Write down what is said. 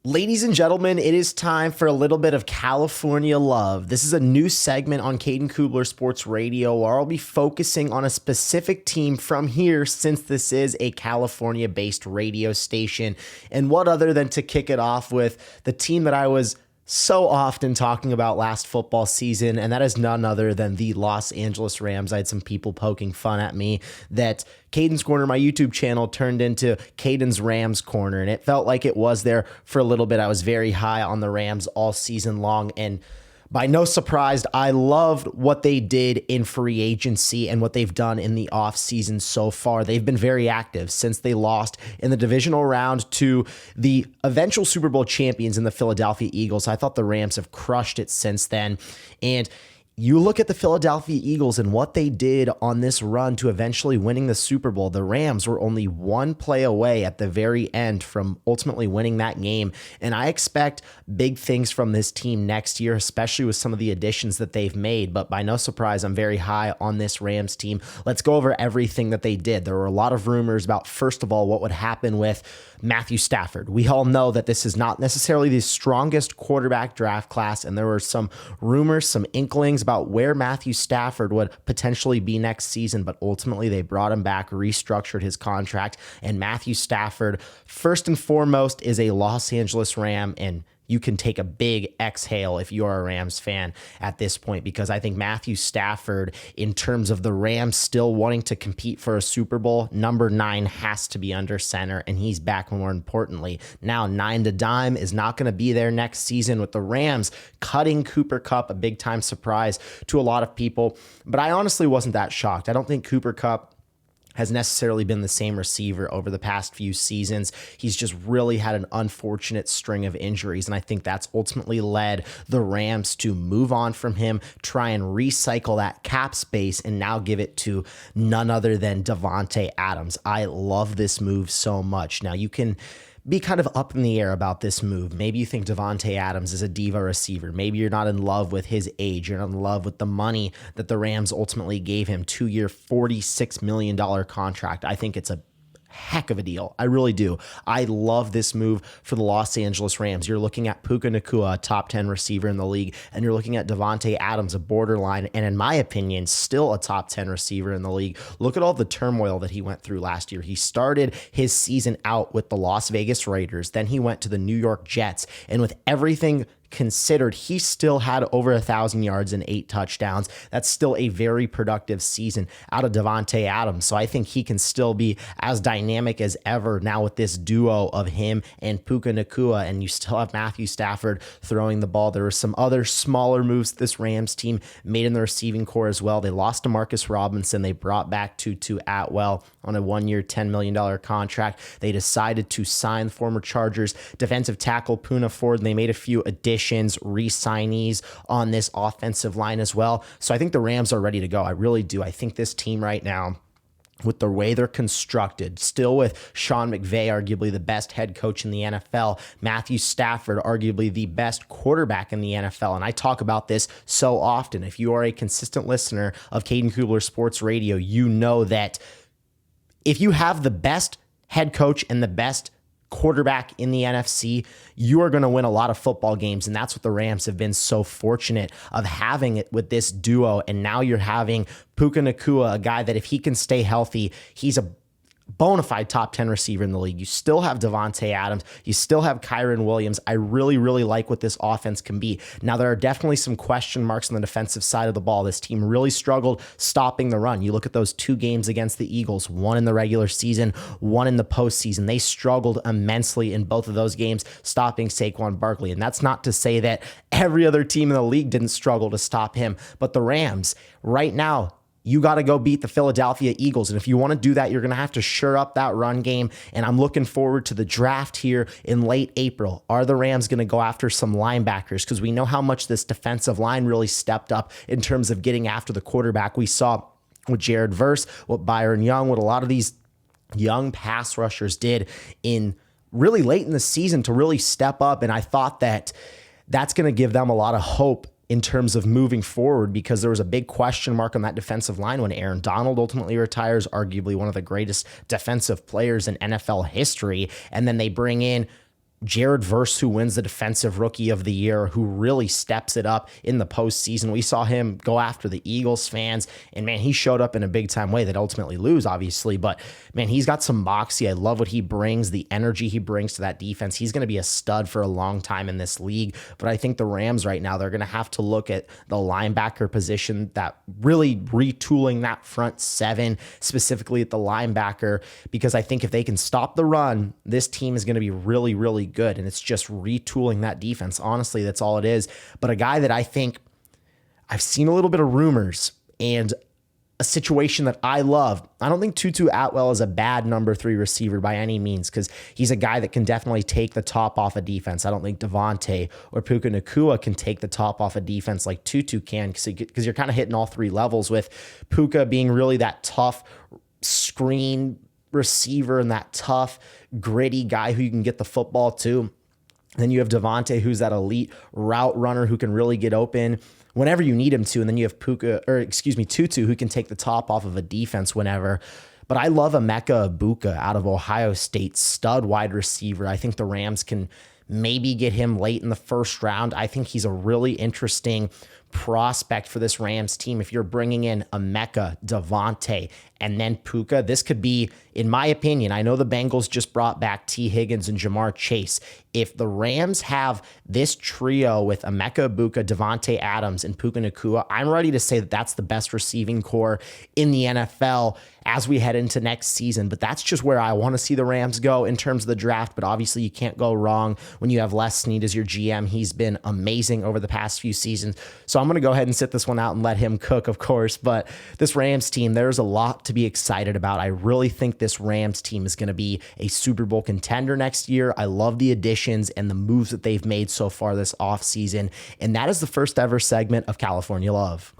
Ladies and gentlemen, it is time for a little bit of California love. This is a new segment on Caden Kubler Sports Radio where I'll be focusing on a specific team from here since this is a California-based radio station. And what other than to kick it off with the team that I was so often talking about last football season, and that is none other than the Los Angeles Rams. I had some people poking fun at me that Caden's Corner, my YouTube channel, turned into Caden's Rams Corner, and it felt like it was there for a little bit. I was very high on the Rams all season long, and by no surprise, I loved what they did in free agency and what they've done in the offseason so far. They've been very active since they lost in the divisional round to the eventual Super Bowl champions in the Philadelphia Eagles. I thought the Rams have crushed it since then. And you look at the Philadelphia Eagles and what they did on this run to eventually winning the Super Bowl. The Rams were only one play away at the very end from ultimately winning that game. And I expect big things from this team next year, especially with some of the additions that they've made. But by no surprise, I'm very high on this Rams team. Let's go over everything that they did. There were a lot of rumors about, first of all, what would happen with Matthew Stafford. We all know that this is not necessarily the strongest quarterback draft class, and there were some rumors, some inklings about where Matthew Stafford would potentially be next season, but ultimately they brought him back, restructured his contract, and Matthew Stafford, first and foremost, is a Los Angeles Ram, and you can take a big exhale if you're a Rams fan at this point, because I think Matthew Stafford, in terms of the Rams still wanting to compete for a Super Bowl, number 9 has to be under center, and he's back. More importantly, now 9 to dime is not going to be there next season, with the Rams cutting Cooper Kupp, a big time surprise to a lot of people. But I honestly wasn't that shocked. I don't think Cooper Kupp has necessarily been the same receiver over the past few seasons. He's just really had an unfortunate string of injuries, and I think that's ultimately led the Rams to move on from him, try and recycle that cap space, and now give it to none other than Davante Adams. I love this move so much. Now, you can be kind of up in the air about this move. Maybe you think Davante Adams is a diva receiver. Maybe you're not in love with his age. You're not in love with the money that the Rams ultimately gave him. 2-year, $46 million contract. I think it's a heck of a deal. I really do. I love this move for the Los Angeles Rams. You're looking at Puka Nacua, a top 10 receiver in the league, and you're looking at Davante Adams, a borderline, and in my opinion, still a top 10 receiver in the league. Look at all the turmoil that he went through last year. He started his season out with the Las Vegas Raiders. Then he went to the New York Jets, and with everything considered, he still had over 1,000 yards and 8 touchdowns. That's still a very productive season out of Davante Adams. So I think he can still be as dynamic as ever now with this duo of him and Puka Nacua, and you still have Matthew Stafford throwing the ball. There were some other smaller moves this Rams team made in the receiving core as well. They lost to Marcus Robinson. They brought back Tutu Atwell on a 1-year, $10 million contract. They decided to sign former Chargers defensive tackle Poona Ford, and they made a few additions, re-signees on this offensive line as well. So I think the Rams are ready to go. I really do. I think this team right now, with the way they're constructed, still with Sean McVay, arguably the best head coach in the NFL, Matthew Stafford, arguably the best quarterback in the NFL. And I talk about this so often. If you are a consistent listener of Caden Kubler Sports Radio, you know that if you have the best head coach and the best quarterback in the NFC, you are going to win a lot of football games. And that's what the Rams have been so fortunate of having it with this duo. And now you're having Puka Nacua, a guy that if he can stay healthy, he's a bona fide top 10 receiver in the league. You still have Davante Adams. You still have Kyron Williams. I really, really like what this offense can be. Now, there are definitely some question marks on the defensive side of the ball. This team really struggled stopping the run. You look at those 2 games against the Eagles, one in the regular season, one in the postseason. They struggled immensely in both of those games stopping Saquon Barkley. And that's not to say that every other team in the league didn't struggle to stop him. But the Rams, right now, you got to go beat the Philadelphia Eagles. And if you want to do that, you're going to have to shore up that run game. And I'm looking forward to the draft here in late April. Are the Rams going to go after some linebackers? Because we know how much this defensive line really stepped up in terms of getting after the quarterback. We saw with Jared Verse, what Byron Young, what a lot of these young pass rushers did in really late in the season to really step up. And I thought that that's going to give them a lot of hope in terms of moving forward, because there was a big question mark on that defensive line when Aaron Donald ultimately retires, arguably one of the greatest defensive players in NFL history. And then they bring in Jared Verse, who wins the Defensive Rookie of the Year, who really steps it up in the postseason. We saw him go after the Eagles fans, and man, he showed up in a big time way that ultimately lose, obviously, but man, he's got some moxie. I love what he brings, the energy he brings to that defense. He's going to be a stud for a long time in this league, but I think the Rams right now, they're going to have to look at the linebacker position, that really retooling that front seven, specifically at the linebacker, because I think if they can stop the run, this team is going to be really, really good, and it's just retooling that defense. Honestly, that's all it is. But a guy that I think I've seen a little bit of rumors and a situation that I love. I don't think Tutu Atwell is a bad number 3 receiver by any means, because he's a guy that can definitely take the top off a defense. I don't think Davante or Puka Nacua can take the top off a defense like Tutu can, because you're kind of hitting all 3 levels, with Puka being really that tough screen receiver and that tough, gritty guy who you can get the football to. Then you have Davante, who's that elite route runner who can really get open whenever you need him to. And then you have Tutu, who can take the top off of a defense whenever. But I love Emeka Egbuka out of Ohio State, stud wide receiver. I think the Rams can maybe get him late in the first round. I think he's a really interesting prospect for this Rams team. If you're bringing in Emeka, Davante, and then Puka, this could be, in my opinion, I know the Bengals just brought back T. Higgins and Jamar Chase. If the Rams have this trio with Emeka Egbuka, Davante Adams, and Puka Nacua, I'm ready to say that that's the best receiving core in the NFL as we head into next season. But that's just where I want to see the Rams go in terms of the draft. But obviously you can't go wrong when you have Les Snead as your GM. He's been amazing over the past few seasons. So I'm going to go ahead and sit this one out and let him cook, of course. But this Rams team, there's a lot to be excited about. I really think this Rams team is going to be a Super Bowl contender next year. I love the additions and the moves that they've made so far this offseason. And that is the first ever segment of California Love.